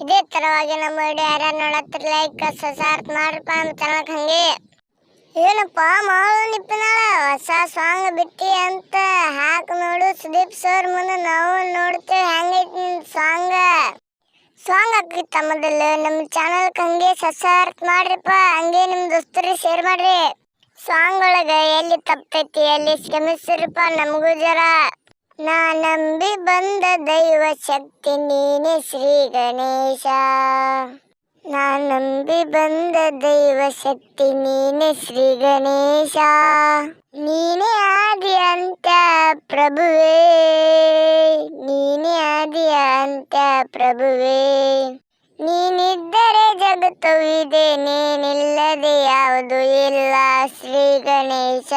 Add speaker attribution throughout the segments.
Speaker 1: ಇದೇ ತರವಾಗಿ ನಮ್ಮ ವಿಡಿಯೋ ಯಾರ್ಯಾರು ನೋಡತ್ತಿರ ಲೈಕ್ ಸಬ್ಸ್ಕ್ರೈಬ್ ಮಾಡ್ರಪ್ಪ ನಮ್ಮ ಚಾನಲ್ ಹಂಗೆ. ಏನಪ್ಪ ಮಾಡು ನಿಪ್ಪಿನಾಳ ಹೊಸ ಸಾಂಗ್ ಬಿಟ್ಟಿ ಅಂತ ಹಾಕ್ ನೋಡು ಸುದೀಪ್ ಸರ್ ಮುಂದೆ ನಾವು ನೋಡ್ತೇವೆ ಹೆಂಗೈತಿ ನಿನ್ ಸಾಂಗ್ ಹಾಕಿತ್ತ ಮೊದಲು ನಮ್ಮ ಚಾನಲ್ ಹಂಗೆ ಸಬ್ಸ್ಕ್ರೈಬ್ ಮಾಡ್ರಿಪ್ಪ, ಹಂಗೆ ನಿಮ್ಮ ದೋಸ್ತರಿಗೆ ಶೇರ್ ಮಾಡ್ರಿ. ಸಾಂಗ್ ಒಳಗೆ ಎಲ್ಲಿ ತಪ್ಪೈತಿ ಎಲ್ಲಿ ಕ್ಷಮಿಸಿರಪ್ಪ ನಮಗೂ ಜರ. ನಾ ನಂಬಿ ಬಂದ ದೈವ ಶಕ್ತಿ ನೀನೆ ಶ್ರೀ ಗಣೇಶ. ನಾ ನಂಬಿ ಬಂದ ದೈವ ಶಕ್ತಿ ನೀನೆ ಶ್ರೀ ಗಣೇಶ. ನೀನೇ ಆದಿ ಅಂತ್ಯ ಪ್ರಭುವೇ, ನೀನೇ ಆದಿ ಅಂತ್ಯ ಪ್ರಭುವೇ. ನೀನಿದ್ದರೆ ಜಗತ್ತವಿದೆ, ನೀನಿಲ್ಲದೆ ಯಾವುದು ಇಲ್ಲ ಶ್ರೀ ಗಣೇಶ.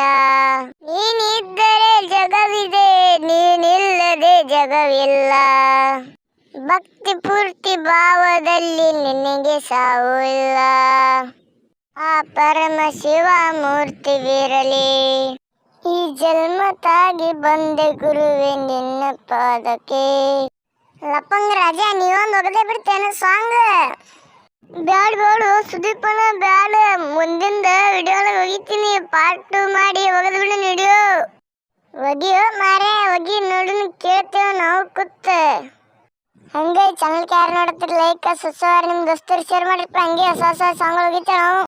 Speaker 1: ನೀನಿದ್ದರೆ ಜಗವಿದೆ, ನೀನಿಲ್ಲದೆ ಜಗವಿಲ್ಲ. ಭಕ್ತಿ ಪೂರ್ತಿ ಭಾವದಲ್ಲಿ ನಿನಗೆ ಸಾವು ಇಲ್ಲ. ಆ ಪರಮ ಶಿವ ಮೂರ್ತಿವಿರಲಿ. ಈ ಜನ್ಮ ತಾಗಿ ಬಂದೆ ಗುರುವೆ ನಿನ್ನ ಪಾದಕ್ಕೆ. ಲಪ್ಪಂಗ ರಾಜ ನೀವೊಂದು ಒಗದೇ ಬಿಡ್ತೇನೆ ಸಾಂಗ್. ಬ್ಯಾಡು ಸುದೀಪನ ಬ್ಯಾಡ, ಮುಂದಿಂದ ವಿಡಿಯೋ ಒಳಗೆ ಒಗಿತೀನಿ. ಪಾರ್ಟ್ 2 ಮಾಡಿ ಒಗದು ಬಿಡು ವಿಡಿಯೋ. ಒಗಿಯೋ ಮಾರೇ ಒಗಿ ನೋಡೋಣ, ಕೇಳ್ತೇವೆ ನಾವು ಕೂತ್. ಹಂಗೆ ಚಾನಲ್ ಯಾರು ನೋಡ್ತೀರಿ ಲೈಕ್ ಸಬ್ಸ್ಕ್ರೈಬ್ ನಿಮ್ಮ ದೋಸ್ತರು ಶೇರ್ ಮಾಡಿರಪ್ಪ, ಹಂಗೆ ಹೊಸ ಸಾಂಗ್ ಒಗಿತೇವೆ ನಾವು.